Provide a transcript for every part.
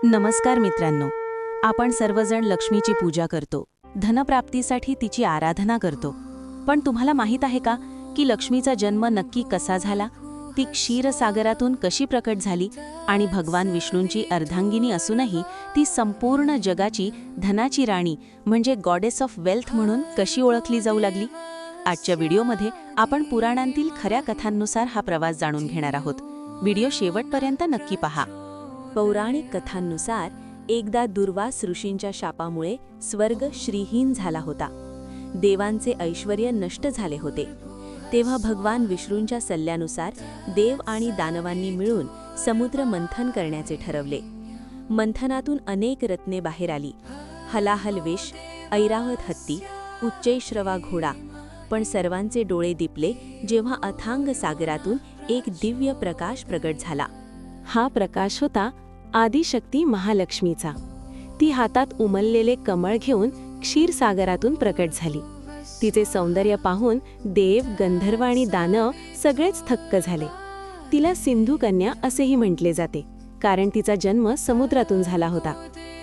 नमस्कार मित्रांनो, आपण सर्वजण लक्ष्मीची पूजा करतो, धनप्राप्तीसाठी तिची आराधना करतो. पण तुम्हाला माहीत आहे का की लक्ष्मीचा जन्म नक्की कसा झाला? ती क्षीरसागरातून कशी प्रकट झाली आणि भगवान विष्णूंची अर्धांगिनी असूनही ती संपूर्ण जगाची धनाची राणी म्हणजे गॉडेस ऑफ वेल्थ म्हणून कशी ओळखली जाऊ लागली? आजच्या व्हिडिओमध्ये आपण पुराणांतील खऱ्या कथांनुसार हा प्रवास जाणून घेणार आहोत. व्हिडिओ शेवटपर्यंत नक्की पहा. पौराणिक कथांनुसार एकदा दुर्वास ऋषींच्या शापामुळे स्वर्ग श्रीहीन झाला होता. देवांचे ऐश्वर्य नष्ट झाले होते. तेव्हा भगवान विष्णूंच्या सल्ल्यानुसार देव आणि दानवांनी मिळून समुद्र मंथन करण्याचे ठरवले. मंथनातून अनेक रत्ने बाहेर आली. हलाहल विष, ऐरावत हत्ती, उच्चैश्रवा घोडा. पण सर्वांचे डोळे दिपले जेव्हा अथांग सागरातून एक दिव्य प्रकाश प्रगट झाला. हा प्रकाश होता आदिशक्ती महालक्ष्मीचा. ती हातात उमललेले कमळ घेऊन क्षीरसागरातून प्रकट झाली. तिचे सौंदर्य पाहून देव, गंधर्व आणि दानव सगळेच थक्क झाले. तिला सिंधू कन्या असेही म्हटले जाते, कारण तिचा जन्म समुद्रातून झाला होता.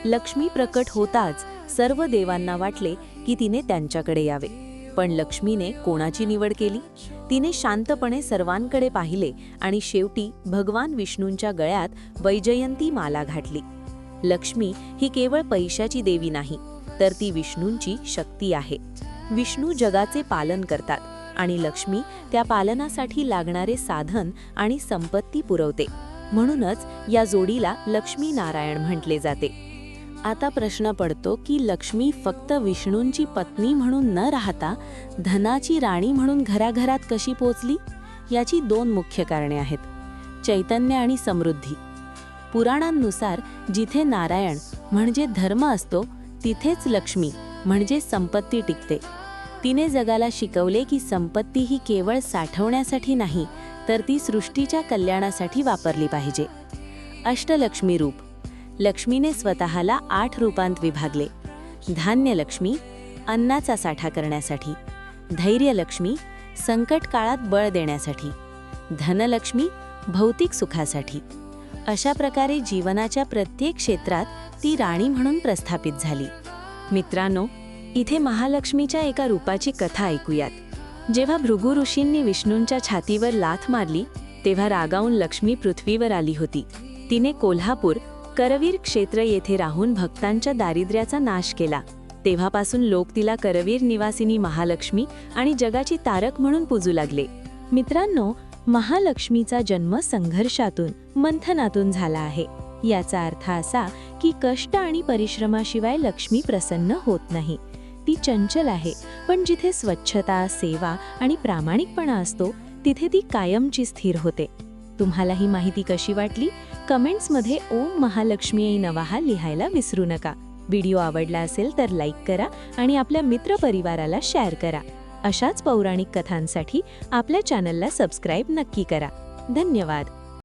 लक्ष्मी प्रकट होताच सर्व देवांना वाटले की तिने त्यांच्याकडे यावे. पण लक्ष्मीने कोणाची निवड केली? तिने शांतपणे सर्वांकडे पाहिले आणि शेवटी भगवान विष्णूंच्या गळ्यात वैजयंती माला घातली. लक्ष्मी ही केवळ पैशाची देवी नाही, तर ती विष्णूंची शक्ती आहे. विष्णू जगाचे पालन करतात आणि लक्ष्मी त्या पालनासाठी लागणारे साधन आणि संपत्ती पुरवते. म्हणूनच या जोडीला लक्ष्मी नारायण म्हटले जाते. आता प्रश्न पडतो की लक्ष्मी फक्त विष्णूंची पत्नी म्हणून न राहता धनाची राणी म्हणून घराघरात कशी पोचली? याची दोन मुख्य कारणे आहेत: चैतन्य आणि समृद्धी. पुराणांनुसार जिथे नारायण म्हणजे धर्म असतो, तिथेच लक्ष्मी म्हणजे संपत्ती टिकते. तिने जगाला शिकवले की संपत्ती ही केवळ साठवण्यासाठी नाही, तर ती सृष्टीच्या कल्याणासाठी वापरली पाहिजे. अष्टलक्ष्मी रूप. लक्ष्मीने स्वतःला 8 रूपांत विभागले. धान्यलक्ष्मी, अन्नाचा साठा करण्यासाठी. धैर्यलक्ष्मी, संकट काळात बळ देण्यासाठी. धनलक्ष्मी, भौतिक सुखासाठी. अशा प्रकारे जीवनाच्या प्रत्येक क्षेत्रात ती राणी म्हणून प्रस्थापित झाली. मित्रांनो, इथे महालक्ष्मीच्या एका रूपाची कथा ऐकूयात. जेव्हा भृगु ऋषींनी विष्णूंच्या छातीवर लाथ मारली, तेव्हा रागावून लक्ष्मी पृथ्वीवर आली होती. तिने कोल्हापूर, करवीर क्षेत्र येथे राहून भक्तांच्या दारिद्र्याचा नाश केला. तेव्हापासून लोक तिला करवीर निवासिनी महालक्ष्मी आणि जगाची तारक म्हणून पूजू लागले. मित्रांनो, महालक्ष्मीचा जन्म संघर्षातून, मंथनातून झाला आहे. याचा अर्थ असा की कष्ट आणि परिश्रमाशिवाय लक्ष्मी प्रसन्न होत नाही. ती चंचल आहे, पण जिथे स्वच्छता, सेवा आणि प्रामाणिकपणा असतो, तिथे ती कायमची स्थिर होते. तुम्हाला ही माहिती कशी वाटली? कमेंट्समध्ये ओम महालक्ष्मीयै नमः लिहायला विसरू नका. व्हिडिओ आवडला असेल तर लाईक करा आणि आपल्या मित्रपरिवाराला शेअर करा. अशाच पौराणिक कथांसाठी आपल्या चॅनलला सबस्क्राईब नक्की करा. धन्यवाद.